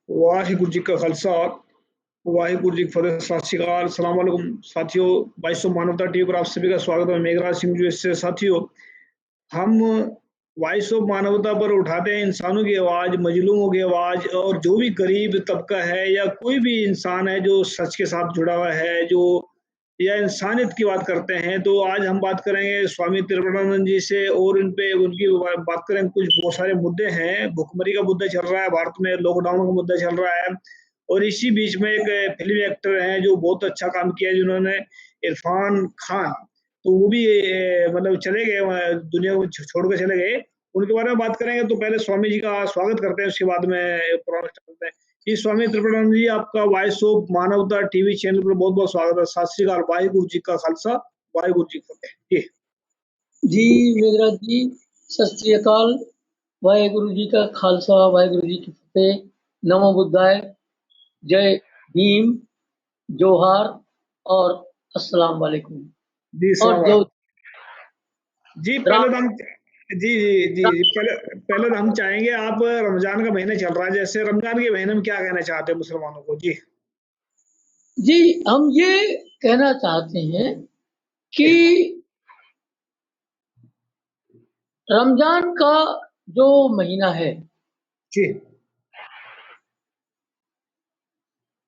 वाहिगुरु जी का खालसा, वाहिगुरु जी की फतेह। सत श्री अकाल, सलाम वालेकुम साथियों। 2200 मानवता टीवी पर आप सभी का स्वागत है। मेघराज सिंह जी से साथियों, हम वॉइस ऑफ मानवता पर उठाते हैं इंसानों की आवाज, मजलूमों की आवाज, और जो भी गरीब तबका है या कोई भी इंसान है जो सच के साथ जुड़ा हुआ है, जो या इंसानियत की बात करते हैं। तो आज हम बात करेंगे स्वामी त्रिभुवनानंद जी से, और उन पे उनकी बात करेंगे। कुछ बहुत सारे मुद्दे हैं। भुखमरी का मुद्दा चल रहा है भारत में, लॉकडाउन का मुद्दा चल रहा है, और इसी बीच में एक फिल्म एक्टर हैं जो बहुत अच्छा काम किया है, जिन्होंने इरफान खान, तो वो भी मतलब चले गए, दुनिया को छोड़ के चले गए। उनके बारे में बात करेंगे। तो पहले स्वामी जी का स्वागत करते हैं, उसके बाद में पुराना करते हैं। जी स्वामी त्रिभुवनानंद जी, आपका वॉइस ऑफ मानवता टीवी चैनल पर बहुत बहुत स्वागत है। सत श्री अकाल, वाहिगुरु जी का खालसा, वाहिगुरु जी की फतेह। जी जी मेघराज जी, सत श्री अकाल। वाहेगुरु जी का खालसा, वाहेगुरु जी की फतेह। नमो बुद्धाय, जय भीम, जोहार और अस्सलाम वालेकुम। जी और सलाम। जो जी पहले तो राम हम पहले तो हम चाहेंगे, आप रमजान का महीना चल रहा है, जैसे रमजान के महीने में क्या कहना चाहते हैं मुसलमानों को? जी जी, हम ये कहना चाहते हैं कि रमजान का जो महीना है, जी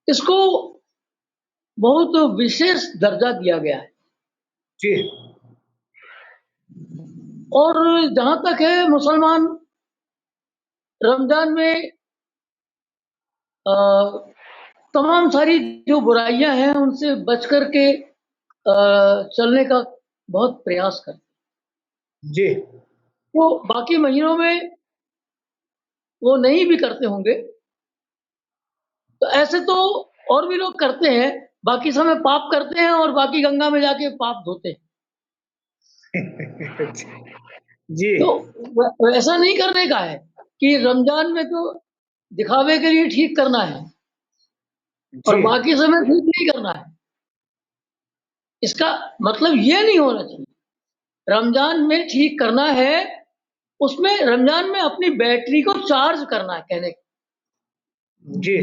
इसको बहुत विशेष दर्जा दिया गया है। जी और जहाँ तक है, मुसलमान रमजान में अ, तमाम सारी जो बुराइयां हैं उनसे बच कर के चलने का बहुत प्रयास करते जी हैं। तो बाकी महीनों में वो नहीं भी करते होंगे, तो ऐसे तो और भी लोग करते हैं। बाकी समय पाप करते हैं और बाकी गंगा में जाके पाप धोते हैं। जी तो वैसा नहीं करने का है कि रमजान में तो दिखावे के लिए ठीक करना है और जी बाकी समय ठीक नहीं करना है। इसका मतलब ये नहीं होना चाहिए। रमजान में ठीक करना है, उसमें रमजान में अपनी बैटरी को चार्ज करना है, कहने का जी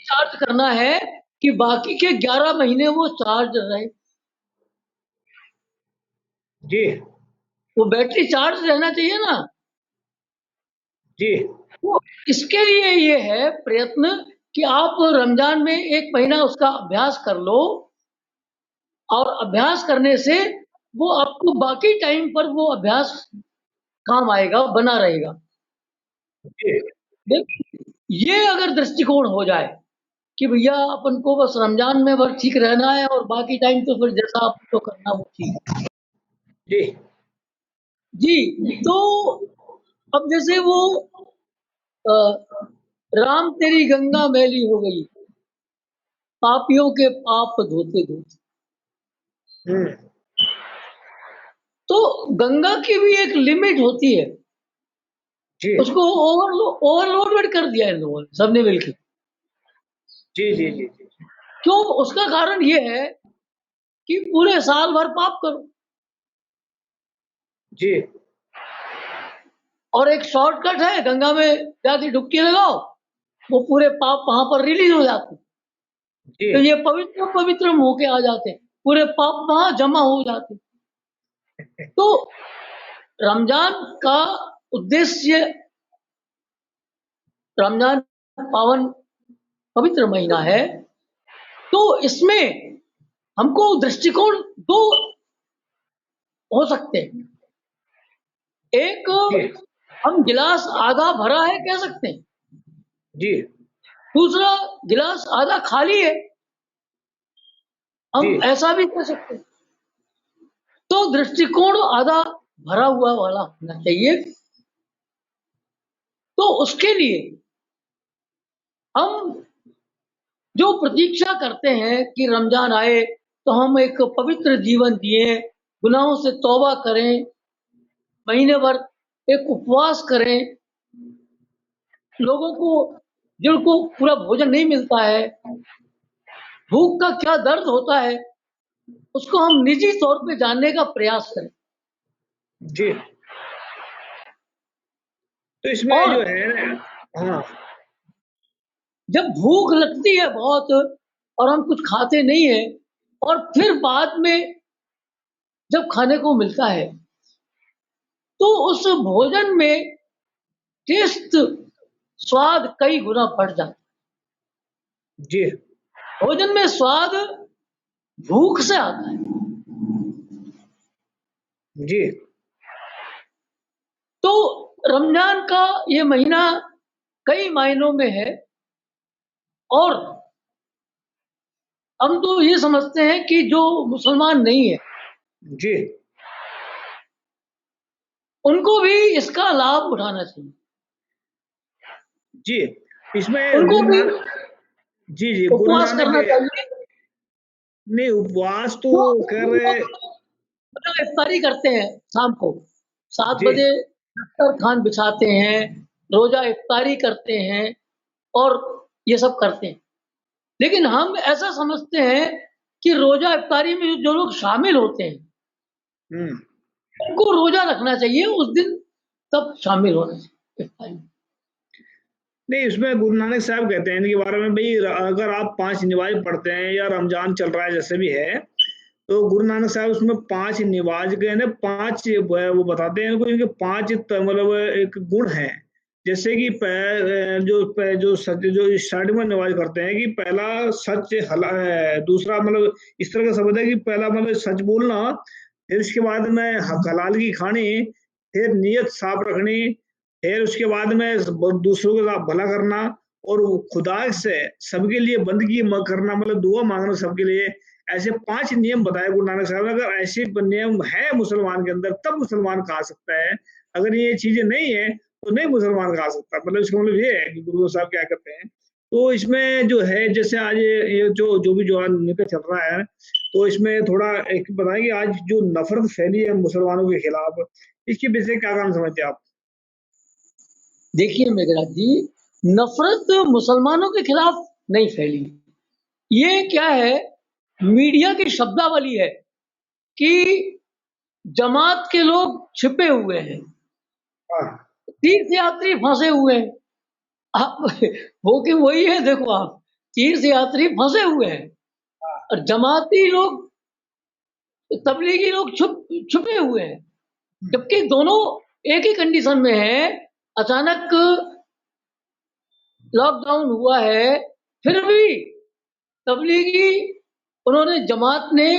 चार्ज करना है कि बाकी के 11 महीने वो चार्ज रहे। जी वो बैटरी चार्ज रहना चाहिए ना। जी तो इसके लिए ये है प्रयत्न कि आप रमजान में एक महीना उसका अभ्यास कर लो, और अभ्यास करने से वो आपको बाकी टाइम पर वो अभ्यास काम आएगा, बना रहेगा। जी देखिए, ये अगर दृष्टिकोण हो जाए कि भैया अपन को बस रमजान में बस ठीक रहना है और बाकी टाइम तो फिर जैसा आपको करना वो ठीक है। जी जी, तो अब जैसे वो अ, राम तेरी गंगा मैली हो गई, पापियों के पाप धोते धोते। हम्म, तो गंगा की भी एक लिमिट होती है। जी उसको ओवरलोडेड कर दिया इन लोगों ने, सबने मिलकर। जी जी जी जी क्यों? उसका कारण ये है कि पूरे साल भर पाप करो जी और एक शॉर्टकट है, गंगा में जाके डुबकी लगाओ, वो पूरे पाप वहां पर रिलीज हो जाते हैं। जी तो ये पवित्र पवित्र होके आ जाते हैं, पूरे पाप वहां जमा हो जाते हैं। तो रमजान का उद्देश्य, रमजान पावन पवित्र महीना है, तो इसमें हमको दृष्टिकोण दो हो सकते हैं। एक, जी हम गिलास आधा भरा है कह सकते हैं। जी दूसरा, गिलास आधा खाली है, जी हम ऐसा भी कह सकते हैं। तो दृष्टिकोण आधा भरा हुआ वाला होना चाहिए। तो उसके लिए हम जो प्रतीक्षा करते हैं कि रमजान आए तो हम एक पवित्र जीवन जिए, गुनाहों से तौबा करें, महीने भर एक उपवास करें, लोगों को जिनको पूरा भोजन नहीं मिलता है, भूख का क्या दर्द होता है, उसको हम निजी तौर पे जानने का प्रयास करें। जी तो इसमें और जो है, हाँ जब भूख लगती है बहुत और हम कुछ खाते नहीं है, और फिर बाद में जब खाने को मिलता है, तो उस भोजन में टेस्ट, स्वाद कई गुना बढ़ जाता जी है। भोजन में स्वाद भूख से आता है। जी तो रमजान का ये महीना कई मायनों में है, और हम तो ये समझते हैं कि जो मुसलमान नहीं है जी उनको भी इसका लाभ उठाना चाहिए। जी इसमें उनको गुरु भी नानक, जी जी गुरु उपवास नानक करना चाहिए। नहीं, उपवास तो वो कर वो रहे। मतलब इफ्तारी करते हैं शाम को 7 जी बजे, दस्तरखान बिछाते हैं, रोजा इफ्तारी करते हैं और ये सब करते हैं। लेकिन हम ऐसा समझते हैं कि रोजा इफ्तारी में जो लोग शामिल होते हैं हम्म उनको रोजा रखना चाहिए उस दिन, तब शामिल होना चाहिए इफ्तारी में। नहीं, इसमें गुरु नानक साहब कहते हैं इनके बारे में, भाई अगर आप 5 नमाज पढ़ते हैं या रमजान चल रहा है जैसे भी है, तो गुरु नानक साहब उसमें 5 नमाज के ना 5 वो बताते हैं इनको, इनके 5 मतलब एक गुण हैं। जैसे कि जो स्टार्टिंग में नमाज करते हैं कि पहला सच दूसरा मतलब इस तरह का शब्द है कि पहला मतलब सच बोलना, फिर उसके बाद में हलाल की खानी, फिर नीयत साफ रखनी, फिर उसके बाद में दूसरों के साथ भला करना, और वो खुदा से सबके लिए बंदगी करना, मतलब दुआ मांगना सबके लिए। ऐसे 5 नियम बताए गुरु नानक साहब ने। अगर ऐसे नियम है मुसलमान के अंदर तब मुसलमान खा सकता है, अगर ये चीजें नहीं है तो नहीं मुसलमान खा सकता। मतलब इसका मतलब ये है कि गुरु साहब क्या करते हैं। तो इसमें जो है, जैसे आज ये जो जो भी जो आज निकल चल रहा है, तो इसमें थोड़ा एक बताएं कि आज जो नफरत फैली है मुसलमानों के खिलाफ, इसके पीछे क्या कारण समझते हैं आप? देखिए मेघराज जी, नफरत मुसलमानों के खिलाफ नहीं फैली। ये क्या है, मीडिया की शब्दावली है कि जमात के लोग छिपे हुए हैं, हाँ तीर्थ यात्री फंसे हुए हैं। आप वो कि वही है, देखो आप, तीर्थ यात्री फंसे हुए हैं और जमाती लोग, तबलीगी लोग छुपे हुए हैं। जबकि दोनों एक ही कंडीशन में है। अचानक लॉकडाउन हुआ है, फिर भी तबलीगी, उन्होंने, जमात ने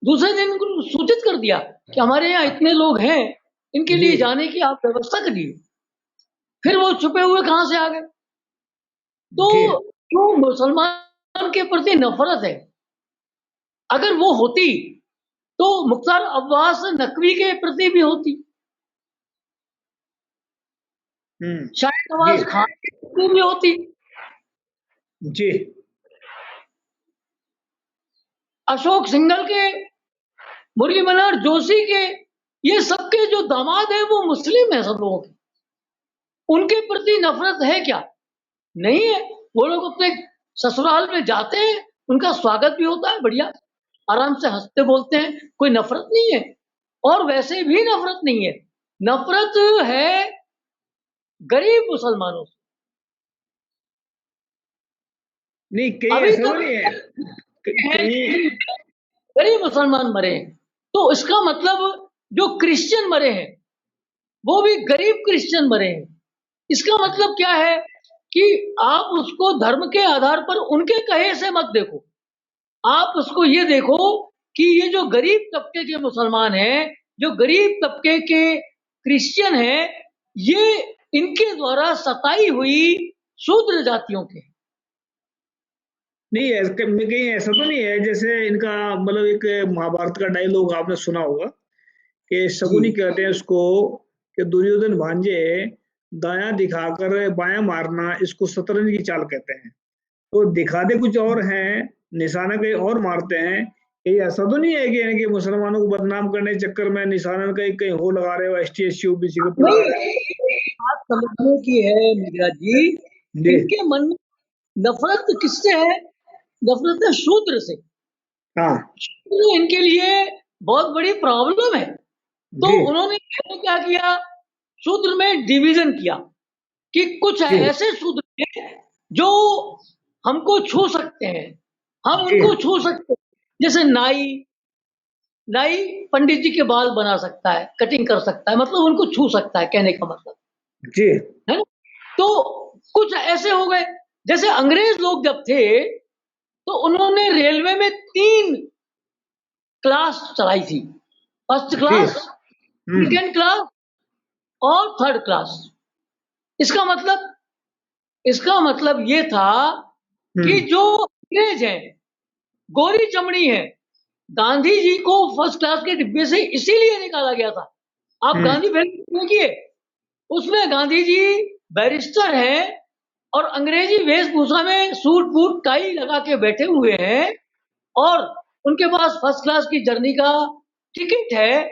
दूसरे दिन उनको सूचित कर दिया कि हमारे यहाँ इतने लोग हैं, इनके जी लिए जाने की आप व्यवस्था करिए। फिर वो छुपे हुए कहाँ से आ गए? तो जी जो मुसलमान के प्रति नफरत है, अगर वो होती तो मुख्तार अब्बास नकवी के प्रति भी होती, शायद जी नवाज खान के प्रति भी होती, जी अशोक सिंघल के, मुरली मनोहर जोशी के, ये सबके जो दामाद है वो मुस्लिम है सब लोगों के। उनके प्रति नफरत है क्या? नहीं है। वो लोग अपने ससुराल में जाते हैं, उनका स्वागत भी होता है बढ़िया, आराम से हंसते बोलते हैं, कोई नफरत नहीं है। और वैसे भी नफरत नहीं है, नफरत है गरीब मुसलमानों से। नहीं, कहीं अभी ऐसा तो तक नहीं है है कहीं। कि गरीब मुसलमान मरे हैं, तो इसका मतलब जो क्रिश्चियन मरे हैं वो भी गरीब क्रिश्चियन मरे हैं। इसका मतलब क्या है कि आप उसको धर्म के आधार पर उनके कहे से मत देखो, आप उसको ये देखो कि ये जो गरीब तबके के मुसलमान हैं, जो गरीब तबके के क्रिश्चियन हैं, ये इनके द्वारा सताई हुई शूद्र जातियों के। नहीं कहीं ऐसा तो नहीं है जैसे इनका, मतलब एक महाभारत का डायलॉग आपने सुना होगा कि जी शकुनी कहते हैं उसको कि दुर्योधन भांजे, दायां दिखाकर बायां मारना, इसको शतरंज की चाल कहते हैं। तो दिखाते कुछ और हैं, निशाना कहीं और मारते हैं। कहीं ऐसा तो नहीं है कि इनके मुसलमानों को बदनाम करने के चक्कर में निशाना कहीं कहीं हो लगा रहे हो, एस टी ओबीसी को पढ़ा रहे नहीं, बात समझने की है मेघरा जी, हो। जी इनके मन में नफरत किससे है? नफरत है शूद्र से। हाँ शूद्र इनके लिए बहुत बड़ी प्रॉब्लम है। तो जी उन्होंने क्या किया, शूद्र में डिवीजन किया कि कुछ जी ऐसे शूद्र थे जो हमको छू सकते हैं, हम जी उनको छू सकते हैं। जैसे नाई नाई पंडित जी के बाल बना सकता है, कटिंग कर सकता है, मतलब उनको छू सकता है, कहने का मतलब, जी है ना? तो कुछ ऐसे हो गए, जैसे अंग्रेज लोग जब थे, तो उन्होंने रेलवे में 3 क्लास चलाई थी। फर्स्ट जी क्लास, सेकंड क्लास और थर्ड क्लास। इसका मतलब इसका मतलब ये था कि जो अंग्रेज हैं, गोरी चमड़ी है, गांधी जी को फर्स्ट क्लास के डिब्बे से इसीलिए निकाला गया था। आप गांधी फिल्म देखिए, उसमें गांधी जी बैरिस्टर हैं और अंग्रेजी वेशभूषा में सूट बूट टाई लगा के बैठे हुए हैं और उनके पास फर्स्ट क्लास की जर्नी का टिकट है।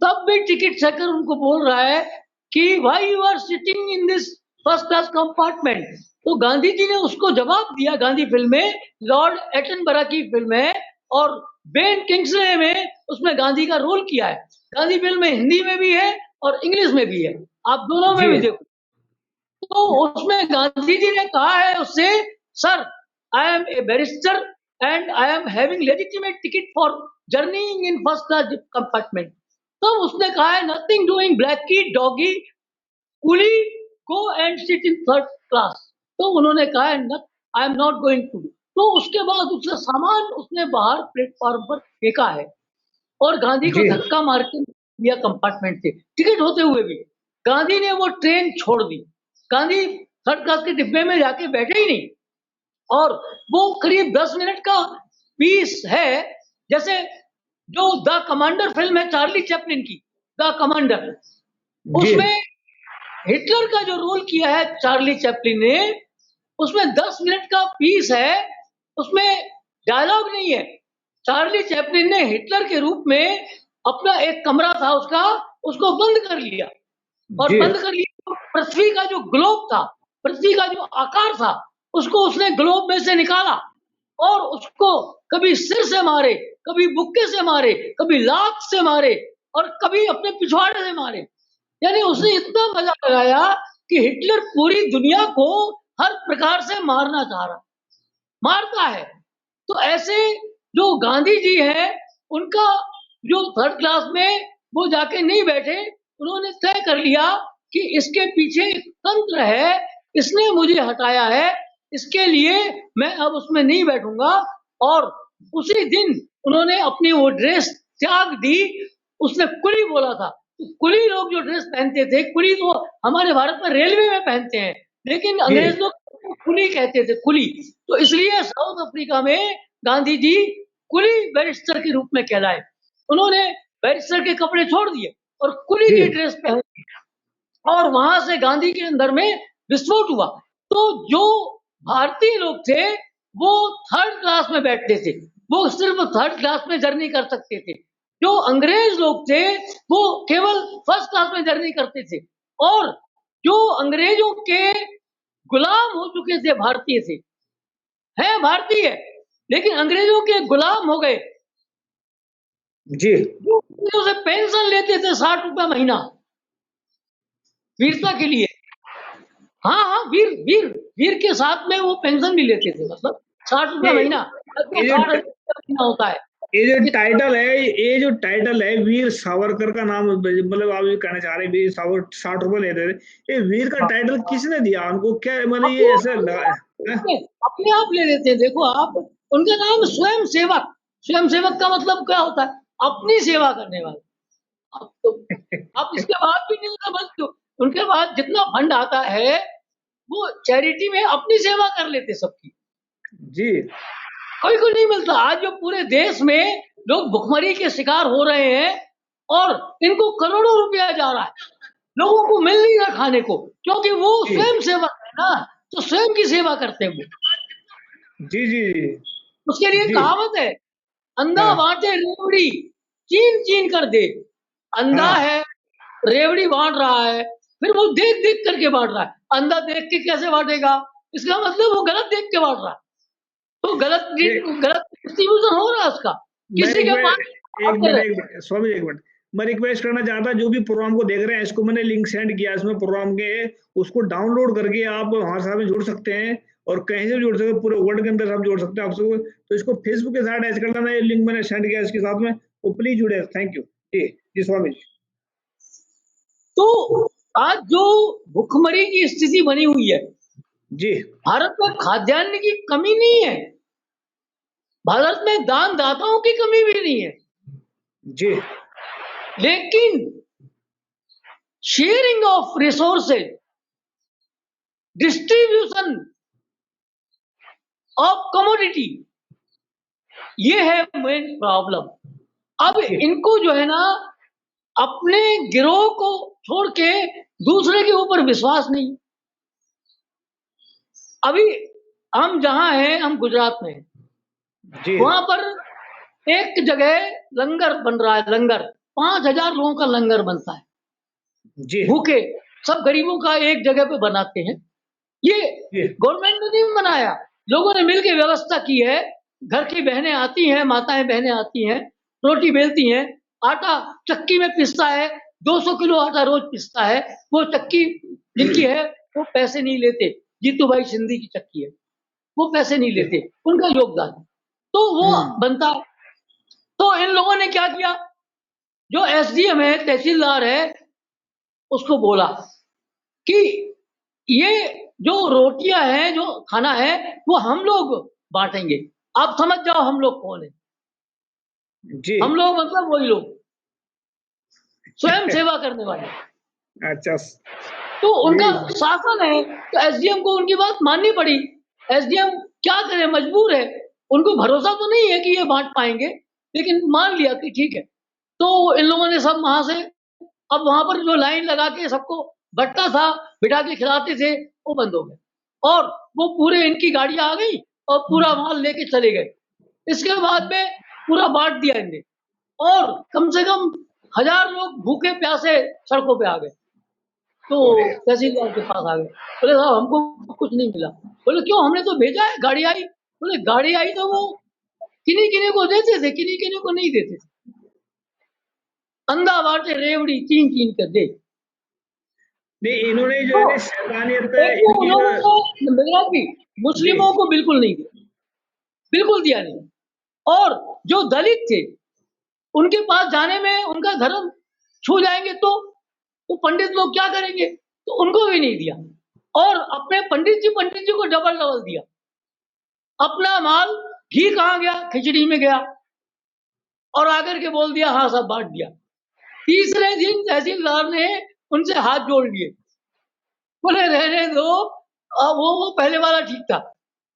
तब भी टिकट चेकर उनको बोल रहा है कि why you are sitting in this first class compartment. तो गांधी जी ने उसको जवाब दिया, गांधी फिल्म में, लॉर्ड एटनबरा की फिल्म है और बेन किंग्सले में उसमें गांधी का रोल किया है। गांधी फिल्म में हिंदी में भी है और इंग्लिश में भी है, आप दोनों में जी भी देखो। तो उसमें गांधी जी ने कहा है उससे, sir I am a barrister and I am having legitimate ticket for journeying in first class compartment. तो उसने कहा है, nothing doing blacky doggy coolie go and sit in third class. तो उन्होंने कहा है, I am not going to. तो उसके बाद उसने सामान उसने बाहर प्लेटफॉर्म पर फेंका है और गांधी को जी धक्का मार के दिया कंपार्टमेंट से, टिकट होते हुए भी। गांधी ने वो ट्रेन छोड़ दी। गांधी थर्ड क्लास के डिब्बे में जाके बैठे ही नहीं और वो करीब 10 मिनट का पीस है। जैसे जो द कमांडर फिल्म है चार्ली चैपलिन की, द कमांडर, जी उसमें हिटलर का जो रोल किया है चार्ली चैपलिन ने, उसमें 10 मिनट का पीस है, उसमें डायलॉग नहीं है। चार्ली चैपलिन ने हिटलर के रूप में अपना एक कमरा था उसका, उसको बंद कर लिया और जी बंद कर लिया। पृथ्वी का जो ग्लोब था, पृथ्वी का जो आकार था, उसको उसने ग्लोब में से निकाला और उसको कभी सिर से मारे, कभी बुक्के से मारे, कभी लात से मारे और कभी अपने पिछवाड़े से मारे। यानी उसने इतना मजा लगाया कि हिटलर पूरी दुनिया को हर प्रकार से मारना चाह रहा, मारता है। तो ऐसे जो गांधी जी हैं, उनका जो थर्ड क्लास में वो जाके नहीं बैठे, उन्होंने तय कर लिया कि इसके पीछे एक तंत्र है, इसने मुझे हटाया है, इसके लिए मैं अब उसमें नहीं बैठूंगा। और उसी दिन उन्होंने अपनी वो ड्रेस त्याग दी। उसने कुली बोला था, तो कुली लोग जो ड्रेस पहनते थे, कुली तो हमारे भारत में रेलवे में पहनते हैं, लेकिन जी अंग्रेज लोग कुली कहते थे, कुली। तो इसलिए साउथ अफ्रीका में गांधी जी कुली बैरिस्टर के रूप में कहलाए। उन्होंने बैरिस्टर के कपड़े छोड़ दिए और कुली जी की ड्रेस पहन ली और वहां से गांधी के अंदर में विस्फोट हुआ। तो जो भारतीय लोग थे वो थर्ड क्लास में बैठते थे, वो सिर्फ थर्ड क्लास में जर्नी कर सकते थे। जो अंग्रेज लोग थे वो केवल फर्स्ट क्लास में जर्नी करते थे। और जो अंग्रेजों के गुलाम हो चुके थे भारतीय थे, हैं भारतीय, लेकिन अंग्रेजों के गुलाम हो गए, जी जो अंग्रेजों से पेंशन लेते थे 60 रुपया महीना वीरता के लिए। हाँ हाँ, वीर वीर वीर के साथ में वो पेंशन भी लेते थे, मतलब 60 रुपया ये महीना, लगभग ये जो 60,000 महीना होता है। ये जो टाइटल है वीर सावरकर का नाम, मतलब आप ये कहना चाह रहे हैं वीर सावर 60 रुपए लेते थे, ये वीर का टाइटल किसने दिया उनको, क्या मतलब अपने ये आप ऐसा अपने लगा आप है? अपने आप ले लेते हैं। देखो आप, उनका नाम स्वयं सेवक। स्वयं सेवक का मतलब क्या होता है? अपनी सेवा करने वाला। अब तो आप इसके बाद भी नहीं समझते हो। उनके बाद जितना फंड आता है वो चैरिटी में अपनी सेवा कर लेते सबकी, जी कोई को नहीं मिलता। आज जो पूरे देश में लोग भुखमरी के शिकार हो रहे हैं और इनको करोड़ों रुपया जा रहा है, लोगों को मिल नहीं रहा खाने को, क्योंकि वो जी स्वयं सेवक है ना, तो स्वयं की सेवा करते हैं वो। जी जी उसके लिए जी कहावत है, अंधा हाँ बांटे रेवड़ी चीन चीन कर दे। अंधा हाँ है, रेवड़ी बांट रहा है, फिर वो देख देख करके बांट रहा है। अंधा देख के कैसे बांटेगा? इसका मतलब वो गलत देख के बांट रहा है, तो गलत ये गलत डिस्ट्रीब्यूशन हो रहा है उसका, मैं किसी के पास आते रहे। एक मिनट स्वामी एक मिनट, मैं रिक्वेस्ट करना चाहता जो भी प्रोग्राम को देख रहे हैं, इसको मैंने लिंक सेंड किया इसमें प्रोग्राम के, उसको डाउनलोड करके आप हमारे साथ में जुड़ सकते हैं और कहीं से भी जोड़ सकते हैं, पूरे वर्ल्ड के अंदर हम जोड़ सकते हैं आपसे। तो इसको फेसबुक के साथ अटैच कर लेना, ये लिंक मैंने सेंड किया इसके साथ में, तो प्लीज जुड़े। थैंक यू जी। जी स्वामी जी। तो आज जो भुखमरी की स्थिति बनी हुई है, जी भारत में खाद्यान्न की कमी नहीं है, भारत में दान दाताओं की कमी भी नहीं है, जी लेकिन sharing of resources, distribution of commodity, ये है मेन प्रॉब्लम। अब इनको जो है ना, अपने गिरोह को छोड़ के दूसरे के ऊपर विश्वास नहीं। अभी हम जहां हैं, हम गुजरात में हैं, जी वहां पर एक जगह लंगर बन रहा है, लंगर 5,000 लोगों का लंगर बनता है, जी भूखे सब गरीबों का एक जगह पे बनाते हैं। ये जी गवर्नमेंट ने नहीं बनाया, लोगों ने मिलकर व्यवस्था की है। घर की बहनें आती हैं, माताएं बहनें आती हैं, रोटी बेलती हैं, आटा चक्की में पिसता है, 200 किलो आटा रोज पिसता है। वो चक्की जिनकी है वो पैसे नहीं लेते, जीतू भाई सिंधी की चक्की है, वो पैसे नहीं लेते, उनका योगदान है। तो वो बनता है। तो इन लोगों ने क्या किया, जो एसडीएम है, तहसीलदार है, उसको बोला कि ये जो रोटियां हैं, जो खाना है, वो हम लोग बांटेंगे। आप समझ जाओ हम लोग कौन है। जी हम लोग मतलब वही लोग, स्वयं सेवा करने वाले। अच्छा तो उनका जी शासन है, तो एसडीएम को उनकी बात माननी पड़ी। एसडीएम क्या करे, मजबूर है, उनको भरोसा तो नहीं है कि ये बांट पाएंगे, लेकिन मान लिया कि ठीक है। तो इन लोगों ने सब वहां से, अब वहां पर जो लाइन लगा के सबको भट्टा था बिठा के खिलाते थे, वो बंद हो गए, और वो पूरे इनकी गाड़ियां आ गई और पूरा माल लेके चले गए। इसके बाद में पूरा बांट दिया इनने, और कम से कम 1,000 लोग भूखे प्यासे सड़कों पे आ गए। तो तहसीलदार के पास आ गए, बोले साहब हमको कुछ नहीं मिला। बोले क्यों, हमने तो भेजा है, गाड़ी आई। बोले गाड़ी आई तो वो किन्हीं किन्हीं को देते थे, किन्हीं किन्हीं को नहीं देते थे। अंधा बांटे रेवड़ी, चीन चीन कर दे। नहीं, इन्होंने जो तो है ना शैतानियत एक तो इनकी उन्होंने ना। तो मेरा भी जी मुस्लिमों को बिल्कुल नहीं दिया, बिल्कुल दिया नहीं। और जो दलित थे, उनके पास जाने में उनका धर्म छू जाएंगे तो पंडित लोग क्या करेंगे, तो उनको भी नहीं दिया। और अपने पंडित जी को डबल डबल दिया। अपना माल, घी कहाँ गया, खिचड़ी में गया, और आकर के बोल दिया हाँ सब बांट दिया। तीसरे दिन तहसीलदार ने उनसे हाथ जोड़ लिए, बोले रहने दो, वो पहले वाला ठीक था,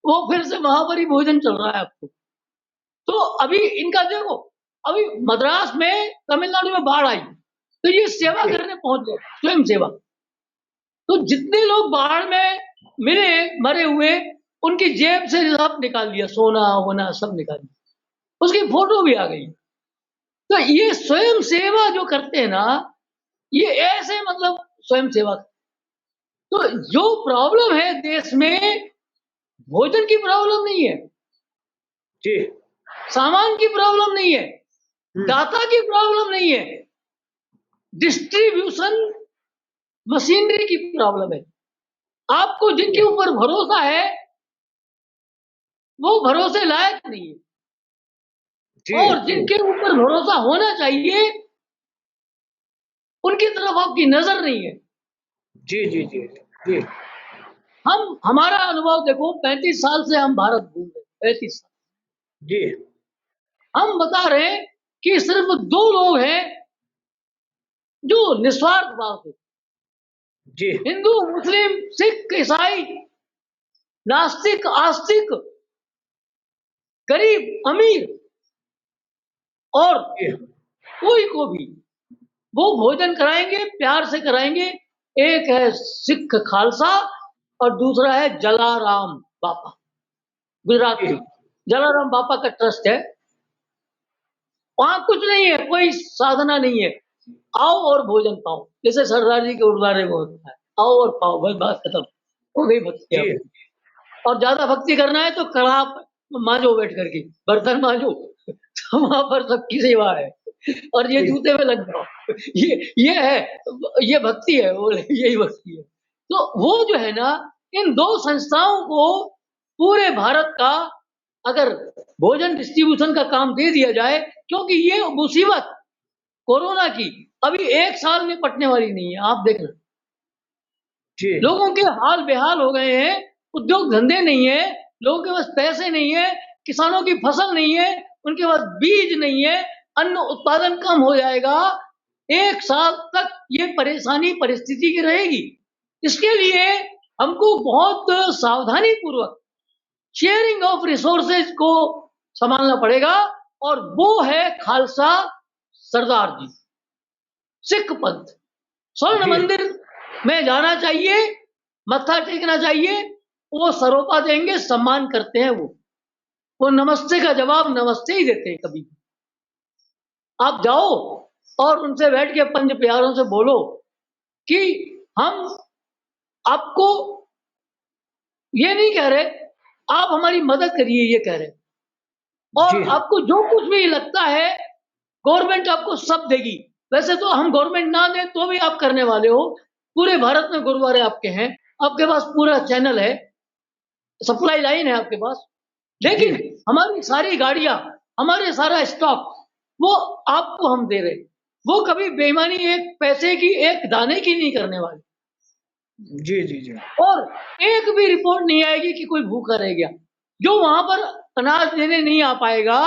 वो फिर से महापरी भोजन चल रहा है आपको। तो अभी इनका देखो, अभी मद्रास में, तमिलनाडु में बाढ़ आई, तो ये सेवा करने पहुंच गए, स्वयं सेवा। तो जितने लोग बाढ़ में मिले मरे हुए, उनकी जेब से सब निकाल लिया, सोना वोना सब निकाल लिया, उसकी फोटो भी आ गई। तो ये स्वयं सेवा जो करते हैं ना, ये ऐसे मतलब स्वयं सेवा। तो जो प्रॉब्लम है देश में, भोजन की प्रॉब्लम नहीं है, जी सामान की प्रॉब्लम नहीं है, दाता की प्रॉब्लम नहीं है, डिस्ट्रीब्यूशन मशीनरी की प्रॉब्लम है। आपको जिनके ऊपर भरोसा है, वो भरोसे लायक नहीं है, जी और जी जिनके ऊपर भरोसा होना चाहिए, उनकी तरफ आपकी नजर नहीं है। जी जी जी जी हमारा अनुभव देखो, 35 साल से हम भारत घूम रहे, 35 साल। जी हम बता रहे हैं कि सिर्फ 2 लोग हैं जो निस्वार्थ भाव से, जी हिंदू, मुस्लिम, सिख, ईसाई, नास्तिक, आस्तिक, गरीब, अमीर, और जी कोई को भी वो भोजन कराएंगे, प्यार से कराएंगे। एक है सिख खालसा, और दूसरा है जलाराम बापा, गुजरात जी में जलाराम बापा का ट्रस्ट है। वहां कुछ नहीं है, कोई साधना नहीं है, आओ और भोजन पाओ, जैसे सरदार जी के गुरुद्वारे में होता है, आओ और पाओ, बस बात खत्म हो गई भक्ति। जी और ज्यादा भक्ति करना है तो कड़ा मांजो, बैठ करके बर्तन मांजो, तो वहां पर सबकी सेवा है, और ये जूते में लग जाओ। ये है, ये भक्ति है, वो यही भक्ति है। तो वो जो है ना, इन 2 संस्थाओं को पूरे भारत का अगर भोजन डिस्ट्रीब्यूशन का काम दे दिया जाए, क्योंकि ये मुसीबत कोरोना की अभी 1 साल में पटने वाली नहीं है। आप देखना, जी लोगों के हाल बेहाल हो गए हैं, उद्योग धंधे नहीं है, लोगों के पास पैसे नहीं है, किसानों की फसल नहीं है, उनके पास बीज नहीं है, अन्न उत्पादन कम हो जाएगा। 1 साल तक ये परेशानी परिस्थिति की रहेगी। इसके लिए हमको बहुत सावधानी पूर्वक शेयरिंग ऑफ रिसोर्सेज को संभालना पड़ेगा, और वो है खालसा सरदार जी, सिख पंथ। स्वर्ण जी मंदिर में जाना चाहिए, मत्था टेकना चाहिए, वो सरोपा देंगे, सम्मान करते हैं वो नमस्ते का जवाब नमस्ते ही देते हैं। कभी आप जाओ और उनसे बैठ के पंज प्यारों से बोलो कि हम आपको ये नहीं कह रहे, आप हमारी मदद करिए, ये कह रहे, और जी आपको जो कुछ भी लगता है गवर्नमेंट आपको सब देगी। वैसे तो हम गवर्नमेंट ना दे तो भी आप करने वाले हो। पूरे भारत में गुरुद्वारे आपके हैं, आपके पास पूरा चैनल है, सप्लाई लाइन है आपके पास, लेकिन जी हमारी सारी गाड़ियां, हमारे सारा स्टॉक वो आपको हम दे रहे। वो कभी बेईमानी एक पैसे की, एक दाने की नहीं करने वाले, जी जी जी और एक भी रिपोर्ट नहीं आएगी कि कोई भूखा रह गया। जो वहां पर अनाज लेने नहीं आ पाएगा,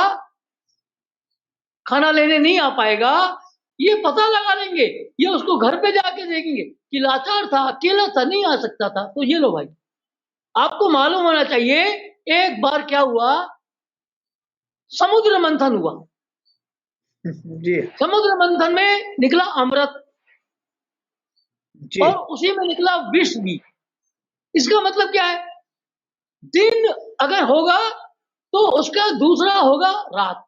खाना लेने नहीं आ पाएगा, ये पता लगा लेंगे, ये उसको घर पे जाके देखेंगे कि लाचार था, अकेला था, नहीं आ सकता था। तो ये लो भाई, आपको मालूम होना चाहिए, एक बार क्या हुआ, समुद्र मंथन हुआ। जी समुद्र मंथन में निकला अमृत, जी और उसी में निकला विष भी। इसका मतलब क्या है, दिन अगर होगा तो उसका दूसरा होगा रात।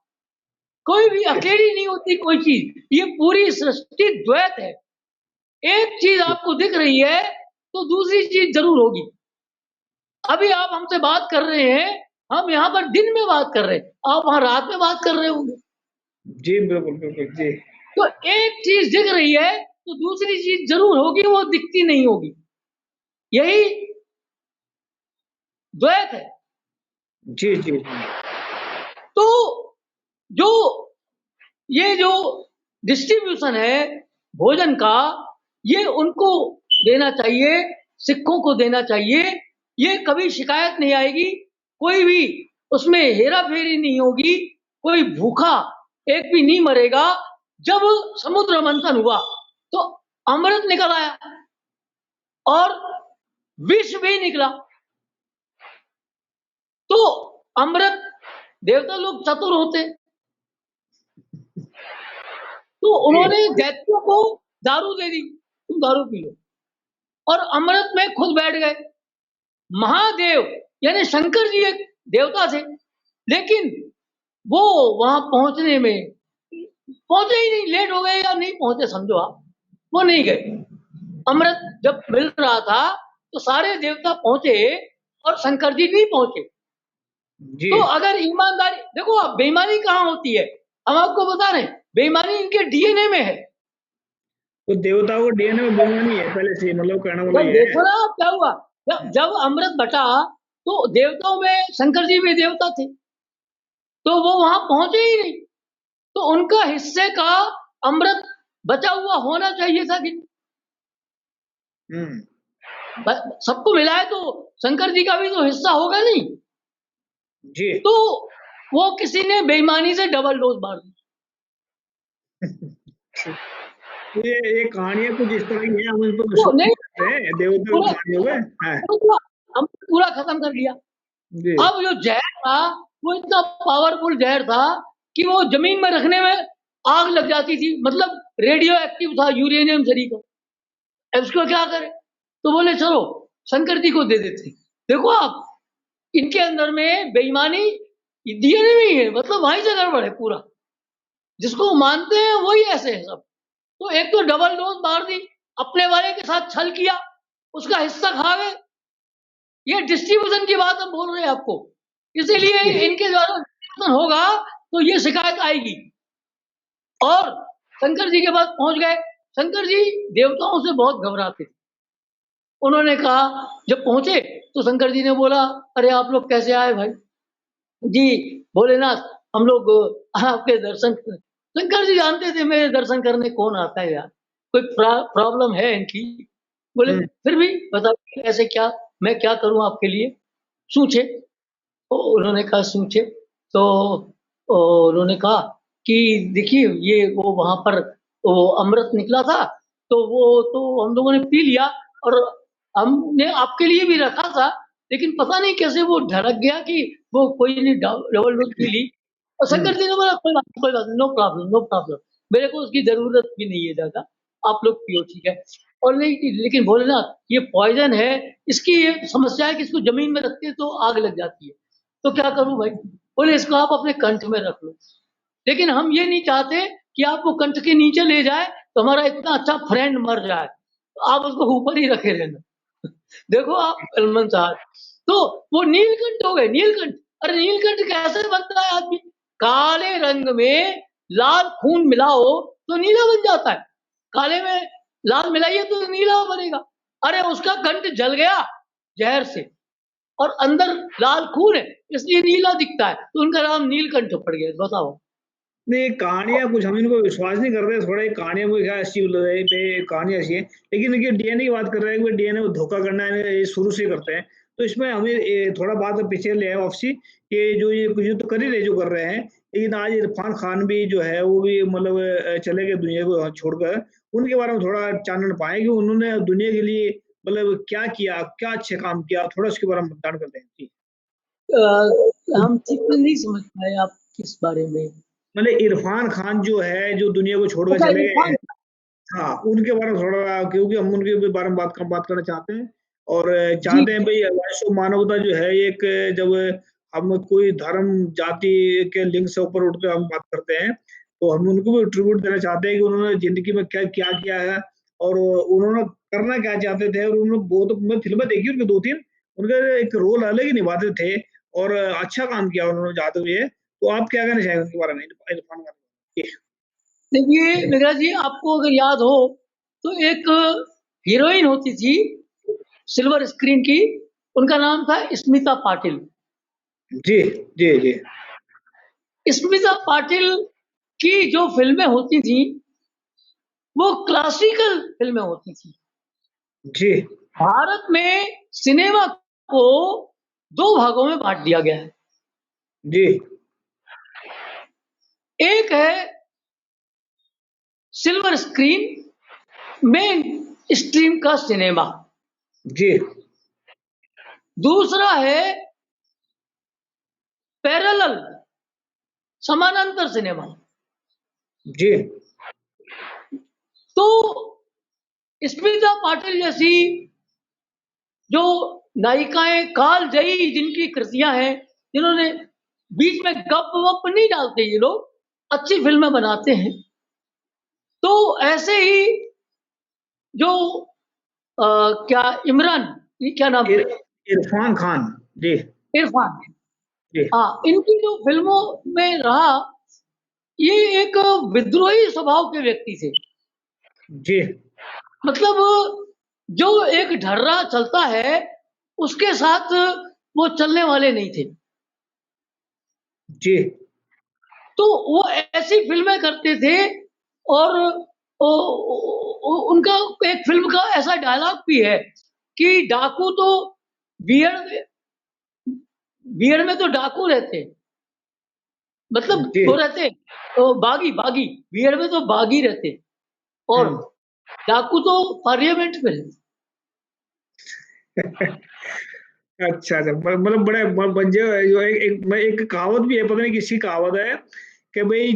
कोई भी अकेली नहीं होती कोई चीज, ये पूरी सृष्टि द्वैत है। एक चीज आपको दिख रही है तो दूसरी चीज जरूर होगी। अभी आप हमसे बात कर रहे हैं, हम यहाँ पर दिन में बात कर रहे हैं, आप वहां रात में बात कर रहे होंगे। जी बिल्कुल बिल्कुल जी तो एक चीज दिख रही है तो दूसरी चीज जरूर होगी, वो दिखती नहीं होगी। यही द्वैत है। जी जी जी तो जो ये जो डिस्ट्रीब्यूशन है भोजन का, ये उनको देना चाहिए, सिखों को देना चाहिए। ये कभी शिकायत नहीं आएगी, कोई भी उसमें हेरा फेरी नहीं होगी, कोई भूखा एक भी नहीं मरेगा। जब समुद्र मंथन हुआ तो अमृत निकल आया और विष भी निकला। तो अमृत, देवता लोग चतुर होते, तो जी उन्होंने दैत्यों को दारू दे दी, तुम दारू पी लो, और अमृत में खुद बैठ गए। महादेव यानी शंकर जी एक देवता थे, लेकिन वो वहां पहुंचने में पहुंचे ही नहीं, लेट हो गए या नहीं पहुंचे समझो आप, वो नहीं गए। अमृत जब मिल रहा था तो सारे देवता पहुंचे और शंकर जी नहीं पहुंचे। जी तो अगर ईमानदारी, देखो आप, बेईमानी कहाँ होती है, हम आपको बता रहे हैं, बेईमानी इनके डीएनए में है। तो देवताओं को डीएनए में बेईमानी है पहले से, मतलब कहना वाला जब ये है। देखो ना आप क्या हुआ, जब अमृत बटा तो देवताओं में शंकर जी भी देवता थे, तो वो वहां पहुंचे ही नहीं। तो उनका हिस्से का अमृत बचा हुआ होना चाहिए था कि हम्म सबको मिला है, तो शंकर जी का भी तो हिस्सा होगा नहीं। जी तो वो किसी ने बेईमानी से डबल डोज मार दी। ये कहानियां कुछ इस तरह की है, हम इन पर तो विश्वास नहीं, करते हैं, देवता पूरा कहानियों में है। पूरा हम पूरा खत्म कर दिया। जी अब जो जहर था वो इतना पावरफुल जहर था कि वो जमीन में रखने में आग लग जाती थी, मतलब रेडियो एक्टिव था, यूरेनियम शरीक। अब इसको क्या करें, तो बोले चलो शंकर जी को दे देते। देखो आप, इनके अंदर में बेईमानी डीएनए में ही है, मतलब वहीं से गड़बड़ है पूरा। जिसको मानते हैं वही ऐसे है सब। तो एक तो डबल डोज मार दी, अपने वाले के साथ छल किया, उसका हिस्सा खा गए। ये डिस्ट्रीब्यूशन की बात हम बोल रहे हैं आपको, इसीलिए इनके द्वारा डिस्ट्रीब्यूशन होगा तो ये शिकायत आएगी। और शंकर जी के पास पहुंच गए। शंकर जी देवताओं से बहुत घबराते थे, उन्होंने कहा, जब पहुंचे तो शंकर जी ने बोला, अरे आप लोग कैसे आए भाई? जी भोलेनाथ, हम लोग आपके दर्शन शंकर जी जानते थे मेरे दर्शन करने कौन आता है यार, कोई प्रॉब्लम है इनकी। बोले फिर भी बताइए ऐसे क्या, मैं क्या करूं आपके लिए, पूछे। तो उन्होंने कहा पूछे। तो उन्होंने कहा कि देखिए ये वो वहां पर वो अमृत निकला था, तो वो तो हम लोगों ने पी लिया, और हमने आपके लिए भी रखा था, लेकिन पता नहीं कैसे वो ढलक गया कि वो कोई नहीं डबल डोज पी ली। और हम्म, शंकर जी ने बोला कोई बात नहीं, नो प्रॉब्लम नो प्रॉब्लम, मेरे को उसकी जरूरत भी नहीं है ज्यादा, आप लोग पियो ठीक है। और नहीं, लेकिन भोलेनाथ ये पॉइजन है, इसकी ये समस्या है कि इसको जमीन में रखते तो आग लग जाती है, तो क्या करूं भाई? बोले इसको आप अपने कंठ में रख लो, लेकिन हम ये नहीं चाहते कि आपको कंठ के नीचे ले जाए तो हमारा इतना अच्छा फ्रेंड मर जाए, तो आप उसको ऊपर ही रखे रहना। देखो आप सलमान साहब, तो वो नीलकंठ हो गए, नीलकंठ। अरे नीलकंठ कैसे बनता है आदमी? काले रंग में लाल खून मिलाओ तो नीला बन जाता है, काले में लाल मिलाइए तो नीला बनेगा। अरे उसका कंठ जल गया जहर से, और अंदर लाल खून है, इसलिए नीला दिखता है, तो उनका नाम नीलकंठ पड़ गया। बताओ। नहीं, कहानियां कुछ हम इनको विश्वास नहीं करते, थोड़ा ये कहानियां को क्या ऐसी कहानियां ऐसी है। लेकिन इनकी डीएनए की बात कर रहे हैं कि डीएनए को धोखा करना है, ये शुरू से ही करते हैं। तो इसमें हमें थोड़ा बात पीछे ले आए वापसी, कि जो ये कुछ तो कर ही रहे, जो कर रहे हैं। लेकिन आज इरफान खान भी जो है वो भी मतलब चले गए दुनिया को छोड़कर। उनके बारे में थोड़ा जानना पाए कि उन्होंने दुनिया के लिए मतलब क्या किया, क्या अच्छे काम किया, थोड़ा उसके बारे में जान करते हैं जी। हम ठीक से नहीं समझ पाए आप किस बारे में। मतलब इरफान खान जो है, जो दुनिया को छोड़कर अच्छा चले गए हैं। इरफान। हाँ, उनके बारे में थोड़ा, क्योंकि हम उनके भी बारे में बात करना चाहते हैं। और जी चाहते हैं भई वैश्व मानवता जो है एक, जब हम कोई धर्म, जाति के लिंग से ऊपर उठ के हम बात करते हैं, तो हम उनको भी ट्रिब्यूट देना चाहते हैं कि उन्होंने ज़िंदगी में क्या-क्या किया है, और उन्होंने करना क्या चाहते थे, और उन्होंने बहुत, मैं फ़िल्में देखी उनकी 2-3, उनका एक रोल अलग ही निभाते थे, और अच्छा काम किया उन्होंने जहाँ तक ये है। तो आप क्या कहना चाहेंगे उनके बारे में? इरफान खान? जी। देखिए मेघराज जी, आपको अगर याद हो तो एक हीरोइन होती थी सिल्वर स्क्रीन की, उनका नाम था स्मिता पाटिल। जी, जी, जी। स्मिता पाटिल की जो फिल्में होती थी वो क्लासिकल फिल्में होती थी। जी। भारत में सिनेमा को दो भागों में बांट दिया गया है। जी। एक है सिल्वर स्क्रीन में स्ट्रीम का सिनेमा, जी। दूसरा है पैरेलल समानांतर सिनेमा। जी। तो स्मिता पाटिल जैसी जो नायिकाएं कालजयी जिनकी कृतियां हैं, जिन्होंने बीच में गप वप नहीं डालते ये लोग, अच्छी फिल्में बनाते हैं। तो ऐसे ही जो क्या इमरान, ये क्या नाम इर है, इरफान खान। जी। इरफान, जी। हाँ इनकी जो फिल्मों में रहा, ये एक विद्रोही स्वभाव के व्यक्ति थे। जी। मतलब जो एक ढर्रा चलता है उसके साथ वो चलने वाले नहीं थे। जी। तो वो ऐसी फिल्में करते थे, और उनका एक फिल्म का ऐसा डायलॉग भी है कि डाकू तो बियड़ बियड़ में तो डाकू रहते, मतलब जी। वो रहते तो बागी बागी, बियड़ में तो बागी रहते, और हुँ। डाकू तो पार्लियामेंट में रहते। अच्छा, अच्छा। मतलब बड़े बंजे, जो एक एक मैं एक कहावत भी है, पता नहीं किसकी कहावत है, कि भई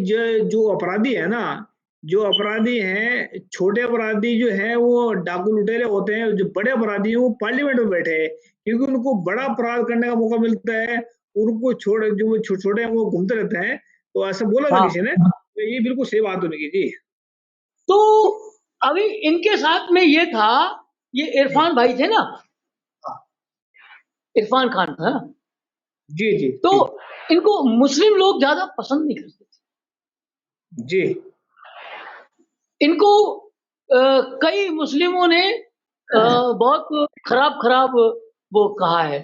जो अपराधी है ना, जो अपराधी हैं, छोटे अपराधी जो हैं वो डाकू लुटेरे होते हैं, जो बड़े अपराधी हैं वो पार्लियामेंट में बैठे हैं, क्योंकि उनको बड़ा अपराध करने का मौका मिलता है, उनको जो छोटे हैं वो घूमते रहते हैं। तो ऐसा बोला था हाँ, किसी ने, तो ये बिल्कुल सही बात है उनकी। जी। तो अभी इनके साथ में ये था, ये जी। इरफान भाई थे ना, हाँ। इरफान खान था। जी, जी, तो जी। इनको मुस्लिम लोग ज्यादा पसंद नहीं करते थे। जी। इनको कई मुस्लिमों ने बहुत खराब वो कहा है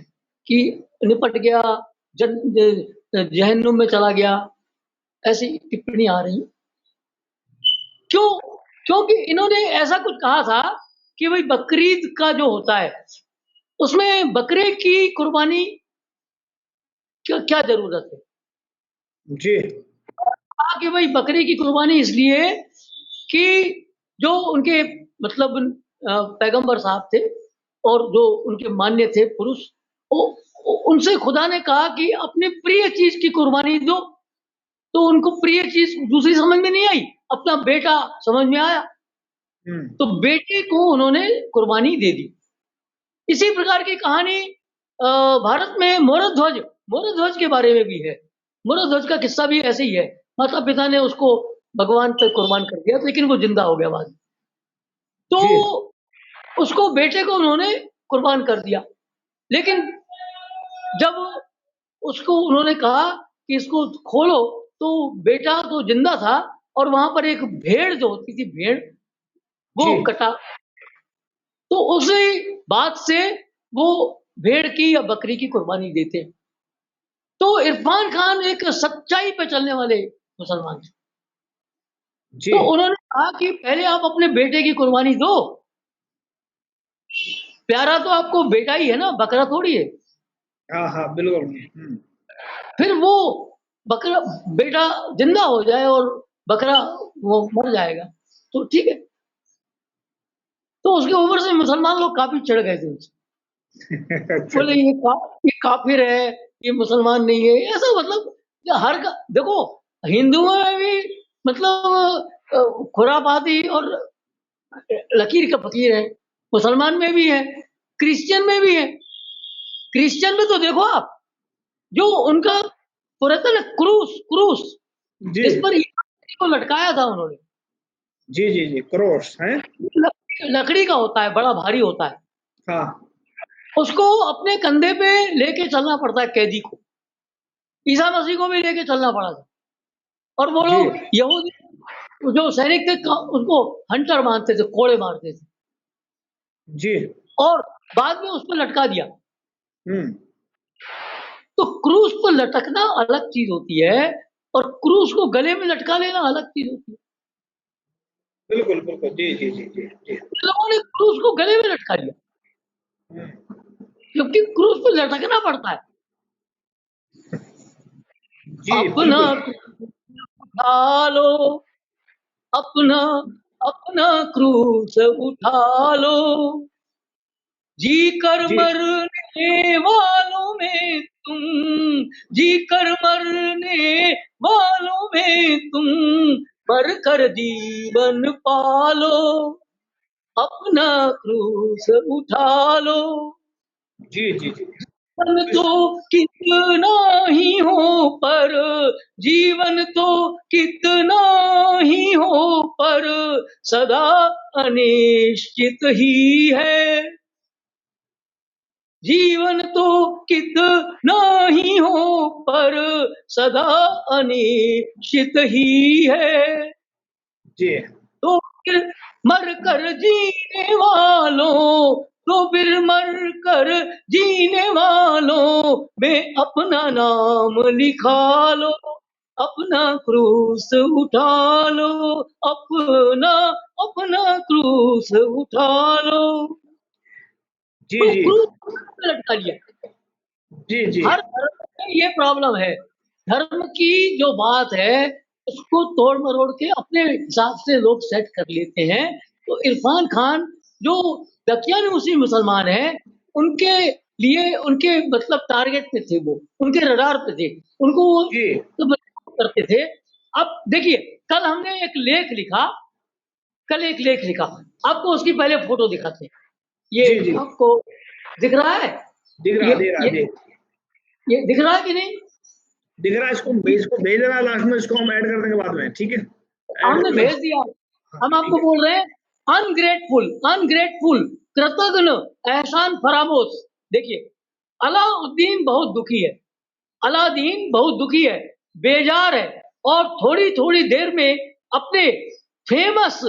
कि निपट गया, जहन्नुम में चला गया, ऐसी टिप्पणी आ रही। क्यों? क्योंकि इन्होंने ऐसा कुछ कहा था कि भाई बकरीद का जो होता है, उसमें बकरे की कुर्बानी क्या ज़रूरत है? जी। कहा कि भाई बकरे की कुर्बानी इसलिए कि जो उनके मतलब पैगंबर साहब थे और जो उनके मान्य थे पुरुष, उनसे खुदा ने कहा कि अपनी प्रिय चीज की कुर्बानी दो, तो उनको प्रिय चीज दूसरी समझ में नहीं आई, अपना बेटा समझ में आया, तो बेटे को उन्होंने कुर्बानी दे दी। इसी प्रकार की कहानी भारत में मोर ध्वज के बारे में भी है। मोर ध्वज का किस्सा भी ऐसे ही है। माता पिता ने उसको भगवान पे कुर्बान कर दिया, लेकिन वो जिंदा हो गया बाद में। तो उसको बेटे को उन्होंने कुर्बान कर दिया, लेकिन जब उसको उन्होंने कहा कि इसको खोलो, तो बेटा तो जिंदा था और वहां पर एक भेड़ जो होती थी, भेड़, वो कटा। तो उसी बात से वो भेड़ की या बकरी की कुर्बानी देते। तो इरफान खान एक सच्चाई पे चलने वाले मुसलमान थे। तो उन्होंने कहा कि पहले आप अपने बेटे की कुर्बानी दो। प्यारा तो आपको बेटा ही है ना, बकरा थोड़ी है। हाँ हाँ बिल्कुल। फिर वो बकरा, बेटा जिंदा हो जाए और बकरा वो मर जाएगा, तो ठीक है। तो उसके ऊपर से मुसलमान लोग काफी चढ़ गए थे उससे। बोले ये काफिर है, ये मुसलमान नहीं है, ऐसा मतलब हर का देखो, हिंदुओं में भी मतलब खुरापाती और लकीर का फकीर है, मुसलमान में भी है, क्रिश्चियन में भी है। क्रिश्चियन में तो देखो आप, जो उनका पुरातन क्रूस जिस पर यीशु को लटकाया था उन्होंने, जी क्रॉस है, लकड़ी का होता है, बड़ा भारी होता है। हाँ। उसको अपने कंधे पे लेके चलना पड़ता है कैदी को। ईसा मसीह को भी लेके चलना पड़ा था, और वो लोग यहूदी जो सैनिक थे उसको हंटर मारते थे, कोड़े मारते थे जी, और बाद में उस पर लटका दिया। तो क्रूस पर लटकना अलग चीज होती है और क्रूस को गले में लटका लेना अलग चीज होती है। बिल्कुल बिल्कुल, जी। लोगों ने क्रूस को गले में लटका दिया, क्योंकि क्रूस पर लटकना पड़ता है। अपना उठा लो, अपना क्रूस उठा लो, जी कर मरने वालों में तुम, जी कर मरने वालों में तुम, मर कर जीवन पालो, अपना क्रूस उठा लो। जी जीवन तो कितना ही हो पर, जीवन तो कितना ही हो पर, सदा अनिश्चित ही है। जीवन तो कितना ही हो पर, सदा अनिश्चित ही है। जी। तो फिर मर कर जीने वालों, तो फिर मर कर जीने वालों में अपना नाम लिखा लो, अपना क्रूस उठा लो, अपना क्रूस उठा लो। तो क्रूस लटका दिया। जी हर धर्म में ये प्रॉब्लम है। धर्म की जो बात है उसको तोड़ मरोड़ के अपने हिसाब से लोग सेट कर लेते हैं। तो इरफान खान जो दकियानूसी मुसलमान हैं, उनके लिए उनके मतलब टारगेट पे थे, वो उनके रडार पे थे, उनको वो सब करते थे। अब देखिए, कल एक लेख लिखा, आपको उसकी पहले फोटो दिखाते हैं। ये आपको दिख रहा है? दिख रहा है। ये दिख रहा है कि नहीं? दिख रहा है। इसको भेज देना, लास्ट में इसको हम ऐड कर देंगे बाद में, ठीक है? हमने भेज दिया। हम आपको बोल रहे हैं अनग्रेटफुल, कृतज्ञ, एहसान फरामोश। देखिए, अलाउद्दीन बहुत दुखी है, अलादीन बहुत दुखी है, बेजार है, और थोड़ी थोड़ी देर में अपने फेमस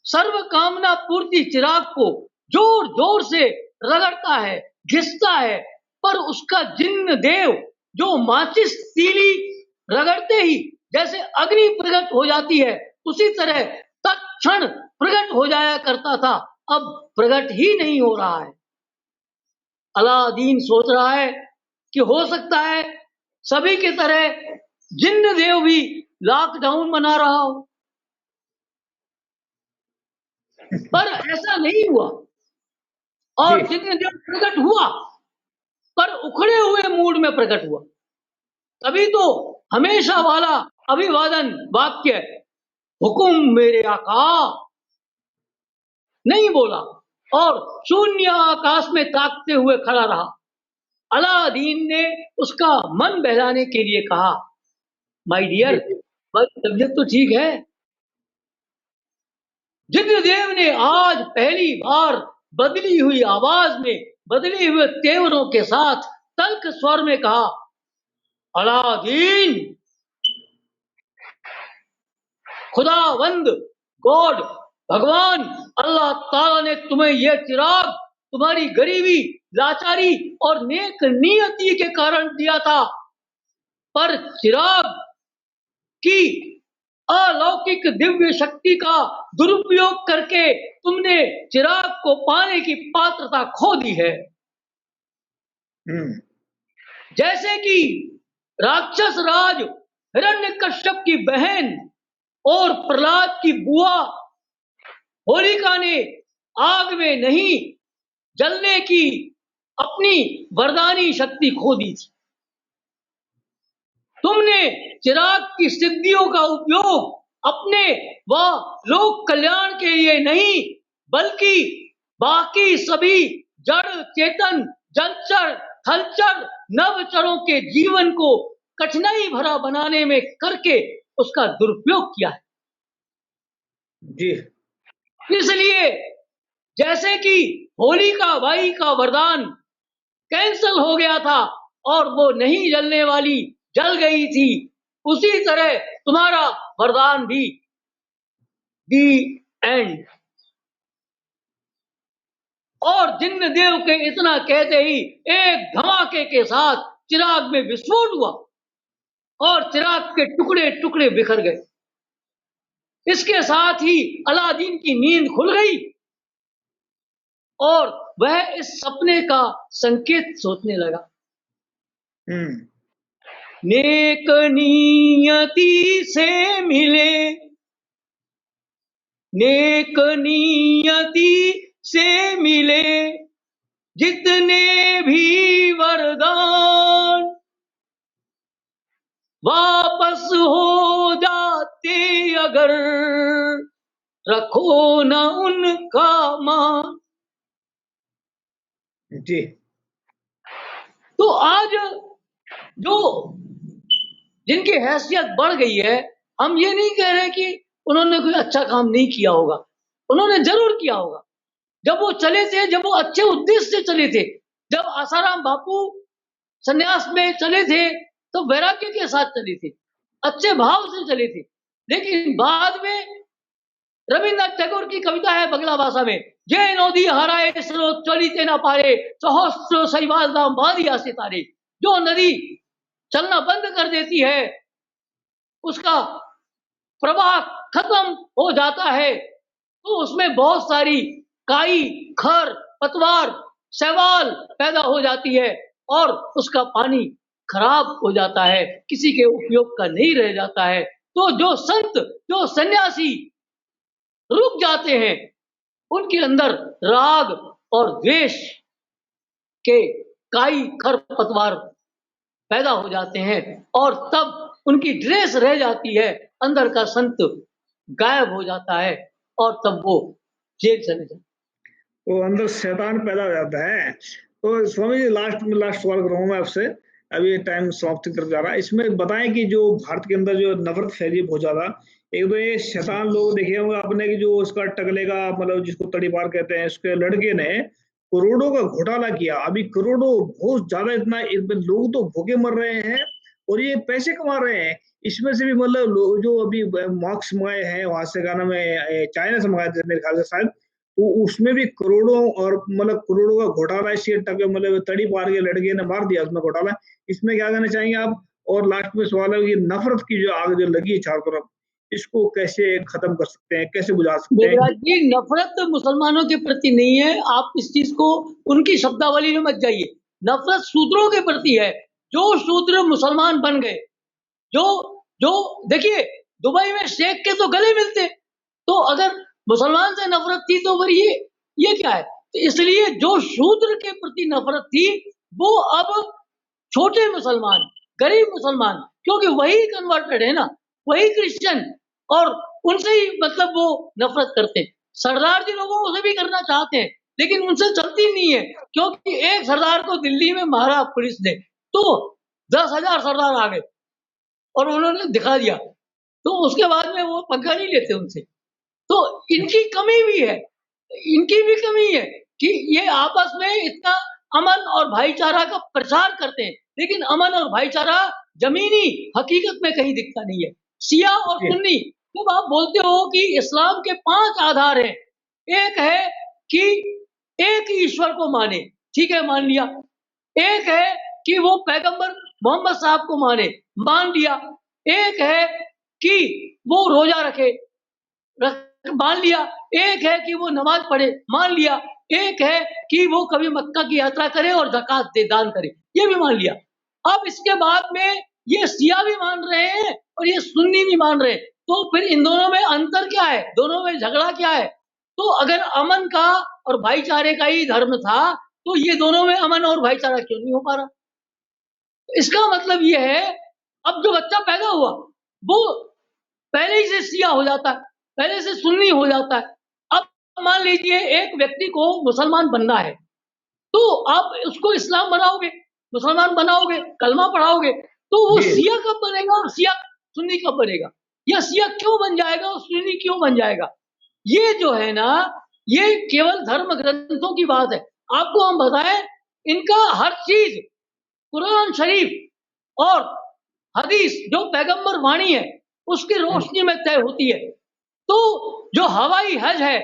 सर्व कामना पूर्ति चिराग को जोर जोर से रगड़ता है, घिसता है, पर उसका जिन्न देव जो माचिस तीली रगड़ते ही जैसे अग्नि प्रकट हो जाती है, उसी तरह तत्क्षण प्रकट हो जाया करता था, अब प्रकट ही नहीं हो रहा है। अलादीन सोच रहा है कि हो सकता है सभी की तरह जिन्न देव भी लॉकडाउन मना रहा हो, पर ऐसा नहीं हुआ और जी जिन्न देव प्रकट हुआ, पर उखड़े हुए मूड में प्रकट हुआ। तभी तो हमेशा वाला अभिवादन वाक्य हुकुम मेरे आका नहीं बोला और शून्य आकाश में ताकते हुए खड़ा रहा। अलादीन ने उसका मन बहलाने के लिए कहा, माय डियर, जी तबीयत तो ठीक है? जिन्नदेव ने आज पहली बार बदली हुई आवाज में, बदले हुए तेवरों के साथ तल्ख स्वर में कहा, अलादीन, खुदावंद, गॉड, भगवान अल्लाह ताला ने तुम्हें यह चिराग तुम्हारी गरीबी, लाचारी और नेक नियति के कारण दिया था, पर चिराग की अलौकिक दिव्य शक्ति का दुरुपयोग करके तुमने चिराग को पाने की पात्रता खो दी है। जैसे कि राक्षस राज हिरण्यकश्यप की बहन और प्रहलाद की बुआ होलिका ने आग में नहीं जलने की अपनी वरदानी शक्ति खो दी थी। तुमने चिराग की सिद्धियों का उपयोग अपने व लोक कल्याण के लिए नहीं, बल्कि बाकी सभी जड़ चेतन जलचर थलचर नवचरों के जीवन को कठिनाई भरा बनाने में करके उसका दुरुपयोग किया है। जी इसलिए जैसे कि होलिका बाई का वरदान कैंसल हो गया था और वो नहीं जलने वाली जल गई थी, उसी तरह तुम्हारा वरदान भी दी एंड। और जिन्न देव के इतना कहते ही एक धमाके के साथ चिराग में विस्फोट हुआ और चिराग के टुकड़े टुकड़े बिखर गए। इसके साथ ही अलादीन की नींद खुल गई और वह इस सपने का संकेत सोचने लगा। नेक नियति से मिले, नेक नियति से मिले जितने भी वरदान, वापस हो जाते अगर रखो न उनका मान। जी तो आज जो जिनकी हैसियत बढ़ गई है, हम ये नहीं कह रहे कि उन्होंने कोई अच्छा काम नहीं किया होगा, उन्होंने जरूर किया होगा। जब वो चले थे, जब वो अच्छे उद्देश्य से चले थे, जब आसाराम बापू संन्यास में चले थे, तो वैराग्य के साथ चले थे, अच्छे भाव से चले थे। लेकिन बाद में रविन्द्रनाथ टैगोर की कविता है बंगला भाषा में, जे नदी हराए स्रोत चलिते न पारे, सहस्रो शैवाल दाम बादिया सितारे। जो नदी चलना बंद कर देती है, उसका प्रवाह खत्म हो जाता है, तो उसमें बहुत सारी काई, खर, पतवार, शैवाल पैदा हो जाती है और उसका पानी खराब हो जाता है, किसी के उपयोग का नहीं रह जाता है। तो जो संत, जो सन्यासी रुक जाते हैं, उनके अंदर राग और द्वेष के काई, खर, पतवार पैदा हो जाते हैं और तब उनकी ड्रेस रह जाती है, अंदर का संत गायब हो जाता है और तब वो जेल चले जाते। तो अंदर शैतान पैदा हो जाता है। तो स्वामी जी लास्ट सवाल करूंगा मैं आपसे, अभी टाइम समाप्ति कर जा रहा है। इसमें बताएं कि जो भारत के अंदर जो नफरत फैली बहुत ज्यादा, एक तो ये शैतान लोग देखे होंगे आपने कि जो उसका टकले का मतलब जिसको तड़ीपार कहते हैं, उसके लड़के ने करोड़ों का घोटाला किया। अभी करोड़ों बहुत ज्यादा, इतना लोग तो भूखे मर रहे हैं और ये पैसे कमा रहे हैं। इसमें से भी मतलब जो अभी मार्क्स मंगाए हैं वहां से, गाना में चाइना से मंगाए थे मेरे ख्याल से शायद, तो उसमें भी करोड़ों और मतलब करोड़ों का घोटाला इसके टके मतलब तड़ी पार के लड़के ने मार दिया उसमें घोटाला। इसमें क्या कहना चाहेंगे आप? और लास्ट में सवाल है कि नफरत की जो आग जो लगी है चारों तरफ, इसको कैसे खत्म कर सकते हैं, कैसे बुझा सकते हैं? मेघराज जी, नफरत मुसलमानों के प्रति नहीं है, आप इस चीज को उनकी शब्दावली में मत जाइए। नफरत शूद्रों के प्रति है। जो शूद्र मुसलमान बन गए, जो जो देखिए, दुबई में शेख के तो गले मिलते, तो अगर मुसलमान से नफरत थी तो फिर ये क्या है? तो इसलिए जो शूद्र के प्रति नफरत थी, वो अब छोटे मुसलमान, गरीब मुसलमान, क्योंकि वही कन्वर्टेड है ना, वही क्रिश्चियन, और उनसे ही मतलब वो नफरत करते हैं। सरदार जी लोगों से भी करना चाहते हैं, लेकिन उनसे चलती नहीं है, क्योंकि एक सरदार को दिल्ली में मारा पुलिस ने, तो 10,000 सरदार आ गए और उन्होंने दिखा दिया, तो उसके बाद में वो पंखा नहीं लेते उनसे। तो इनकी कमी भी है, इनकी भी कमी है कि ये आपस में इतना अमन और भाईचारा का प्रचार करते हैं, लेकिन अमन और भाईचारा जमीनी हकीकत में कहीं दिखता नहीं है। शिया और जी, सुन्नी, जब आप बोलते हो कि इस्लाम के 5 आधार हैं, एक है कि एक ही ईश्वर को माने, ठीक है, मान लिया। एक है कि वो पैगंबर मोहम्मद साहब को माने, मान लिया। एक है कि वो रोजा रखे, मान लिया। एक है कि वो नमाज पढ़े, मान लिया। एक है कि वो कभी मक्का की यात्रा करे और ज़कात दे, दान करे, ये भी मान लिया। अब इसके बाद में ये शिया भी मान रहे हैं और ये सुन्नी भी मान रहे हैं, तो फिर इन दोनों में अंतर क्या है? दोनों में झगड़ा क्या है? तो अगर अमन का और भाईचारे का ही धर्म था, तो ये दोनों में अमन और भाईचारा क्यों नहीं हो पा रहा? इसका मतलब ये है, अब जो बच्चा पैदा हुआ, वो पहले ही से शिया हो जाता है, पहले से सुन्नी हो जाता है। अब मान लीजिए एक व्यक्ति को मुसलमान बनना है, तो आप उसको इस्लाम बनाओगे, मुसलमान बनाओगे, कलमा पढ़ाओगे, तो वो जी, शिया कब बनेगा और शिया सुन्नी कब बनेगा? या शिया क्यों बन जाएगा और सुन्नी क्यों बन जाएगा? ये जो है ना, ये केवल धर्म ग्रंथों की बात है। आपको हम बताएं, इनका हर चीज कुरान शरीफ और हदीस जो पैगंबर वाणी है, उसकी रोशनी में तय होती है। तो जो हवाई हज है,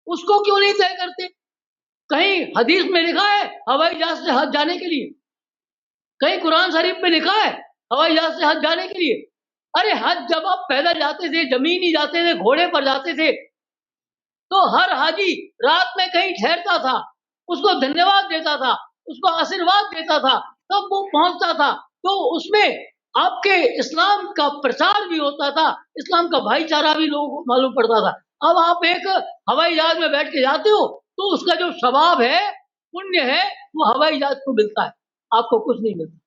उसको क्यों नहीं तय करते? कहीं हदीस में लिखा है हवाई जहाज से हज जाने के लिए? कहीं कुरान शरीफ में लिखा है हवाई जहाज से हज जाने के लिए? अरे हज जब आप पैदल जाते थे, जमीनी जाते थे, घोड़े पर जाते थे, तो हर हाजी रात में कहीं ठहरता था, उसको धन्यवाद देता था, उसको आशीर्वाद देता था, तब वो पहुंचता था। तो उसमें आपके इस्लाम का प्रचार भी होता था, इस्लाम का भाईचारा भी लोगों को मालूम पड़ता था। अब आप एक हवाई जहाज में बैठ के जाते हो, तो उसका जो सवाब है, पुण्य है, वो हवाई जहाज को मिलता है, आपको कुछ नहीं मिलता।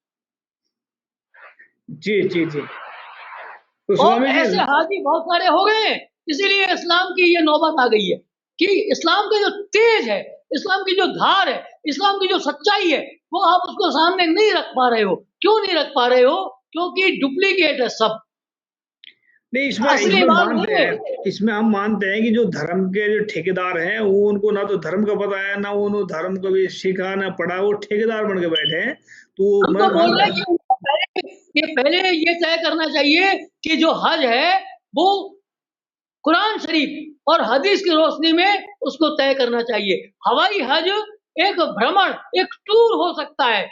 जी, जी, जी। तो और स्वामी जी, ऐसे हाजी बहुत सारे हो गए हैं, इसीलिए इस्लाम की ये नौबत आ गई है कि इस्लाम का जो तेज है, इस्लाम की जो धार है, इस्लाम की जो सच्चाई है, वो आप उसको सामने नहीं रख पा रहे हो। क्यों नहीं रख पा रहे हो? क्योंकि डुप्लीकेट है सब, नहीं, इसमें असली इसमें माल मानते नहीं है। हैं, इसमें हम मानते हैं कि जो धर्म के जो ठेकेदार हैं, वो उनको ना तो धर्म का पता है, ना उन्होंने धर्म को भी सीखा, ना पढ़ा, वो ठेकेदार बन के बैठे हैं। तो हम मैं तो बोल मानता रहे हैं कि उनको पहले ये तय करना चाहिए कि जो हज है, वो कुरान शरीफ और हदीस की रोशनी में उसको तय करना चाहिए। हवाई हज एक भ्रमण, एक टूर हो सकता है,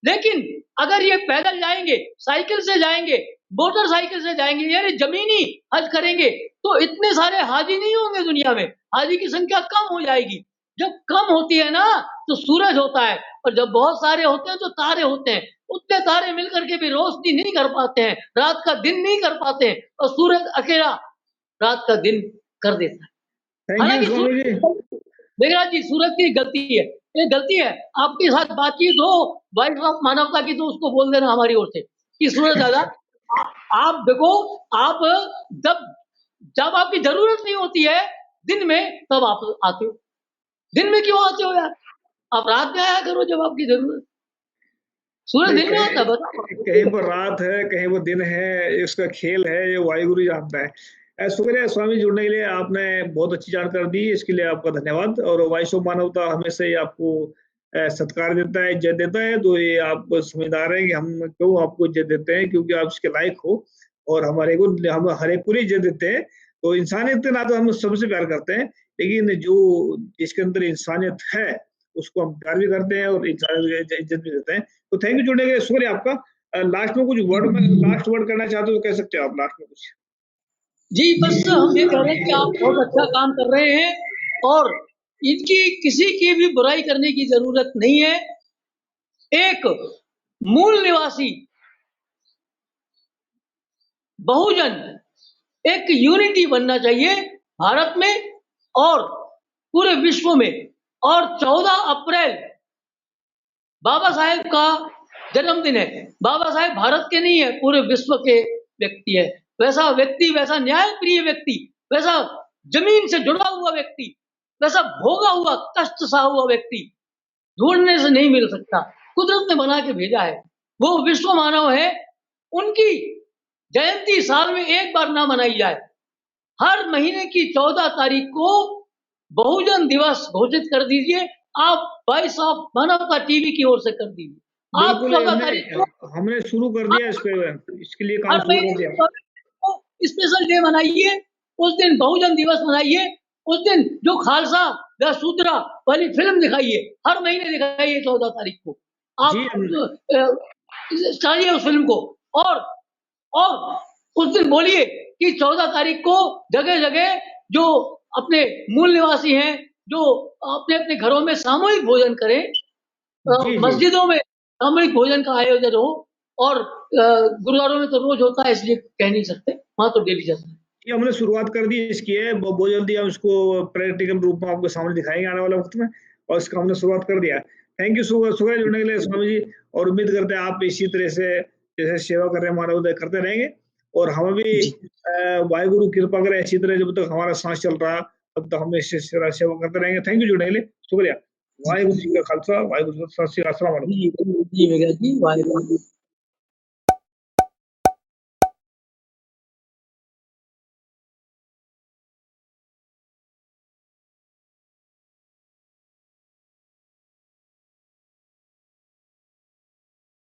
लेकिन अगर ये पैदल जाएंगे, साइकिल से जाएंगे, मोटरसाइकिल से जाएंगे, यानी जमीनी हज करेंगे, तो इतने सारे हाजी नहीं होंगे दुनिया में, हाजी की संख्या कम हो जाएगी। जब कम होती है ना, तो सूरज होता है, और जब बहुत सारे होते हैं तो तारे होते हैं। उतने तारे मिलकर के भी रोशनी नहीं कर पाते हैं, रात का दिन नहीं कर पाते हैं, और सूरज अकेला रात का दिन कर देता है। थैंक यू हालांकि स्वामी जी। सूरज, मेघराज जी, सूरज की गलती है, ये गलती है। आपके साथ बातचीत हो वाइफ ऑफ मानवता की, तो उसको बोल देना हमारी ओर से कि सूरज दादा, आप देखो, आप जब जब आपकी जरूरत नहीं होती है दिन में, तब आप आते हो। दिन में क्यों आते हो यार? आप रात में आया करो जब आपकी जरूरत। सूरज नहीं, दिन में आता है, बताओ। कहीं पर रात है, कहीं वो दिन है, इसका खेल है, ये वाहिगुरु ही जानता है। शुक्रिया स्वामी जुड़ने के लिए, आपने बहुत अच्छी जानकारी दी, इसके लिए आपका धन्यवाद। और वॉइस ऑफ मानवता हमेशा ही आपको सत्कार देता है, इज्जत देता है, तो ये आप समझदार हैं कि हम क्यों आपको इज्जत देते हैं, क्योंकि आप इसके लायक हो, और हमारे को हम हर एक को इज्जत देते हैं। तो इंसानियत के नाते हम सबसे प्यार करते हैं, लेकिन जो जिसके अंदर इंसानियत है, उसको हम प्यार भी करते हैं और इंसानियत को इज्जत भी देते हैं। तो थैंक यू जुड़ने के लिए, शुक्रिया आपका। लास्ट में कुछ वर्ड में लास्ट वर्ड करना चाहते हो तो कह सकते हो आप लास्ट में कुछ। जी, बस हम ये कह रहे हैं कि आप बहुत अच्छा काम कर रहे हैं और इनकी किसी की भी बुराई करने की ज़रूरत नहीं है। एक मूल निवासी बहुजन एक यूनिटी बनना चाहिए भारत में और पूरे विश्व में। और 14 अप्रैल बाबा साहेब का जन्मदिन है। बाबा साहेब भारत के नहीं है, पूरे विश्व के व्यक्ति है। वैसा व्यक्ति, वैसा न्यायप्रिय व्यक्ति, वैसा जमीन से जुड़ा हुआ व्यक्ति, वैसा भोगा हुआ, कष्ट सहा हुआ व्यक्ति ढूंढने से नहीं मिल सकता। कुदरत ने बना के भेजा है, वो विश्व मानव है। उनकी जयंती साल में एक बार ना मनाई जाए, हर महीने की 14 तारीख को बहुजन दिवस घोषित कर दीजिए। आप वॉइस ऑफ मानवता टीवी की ओर से कर दीजिए। आप बिल्कुल, 14 तारीख को हमने शुरू कर दिया इस पे, इसके लिए काम हर शुरू महीने कर दिया। की 14 तारीख को स्पेशल डे मनाइए। उस दिन बहुजन दिवस मनाइए। उस दिन जो खालसा या शूद्रा वाली फिल्म दिखाइए, हर महीने दिखाइए 14 तारीख को। जी, आप चाहिए उस फिल्म को और उस दिन बोलिए कि 14 तारीख को जगह-जगह जो अपने मूल निवासी हैं, जो अपने-अपने घरों में सामूहिक भोजन करें, जी, जी। मस्जिदों में सामूहिक भोजन का आयोजन हो और गुरुद्वारों में तो रोज होता है, इसलिए कह नहीं सकते, वहाँ तो डेली चलता है। ये हमने शुरुआत कर दी इसकी है, बहुत जल्दी हम इसको प्रैक्टिकल रूप में आपके सामने दिखाएँगे आने वाले वक़्त में, और इसका हमने शुरुआत कर दिया है। थैंक यू शुक्रिया जुड़ने के लिए स्वामी जी, और उम्मीद करते हैं आप इसी तरह से जैसे सेवा कर रहे हैं, मानवोदय करते रहेंगे, और हमें भी जी। वाहिगुरु कृपा करे इसी तरह जब तक हमारा सांस चल रहा है, तब तक हम इसी तरह सेवा करते रहेंगे। थैंक यू जुड़ने के लिए, शुक्रिया। वाहिगुरु जी का खालसा, वाहिगुरु जी का सत श्री अकाल, अस्सलाम वालेकुम। जी, जी मेघा जी, वाहिगुरु।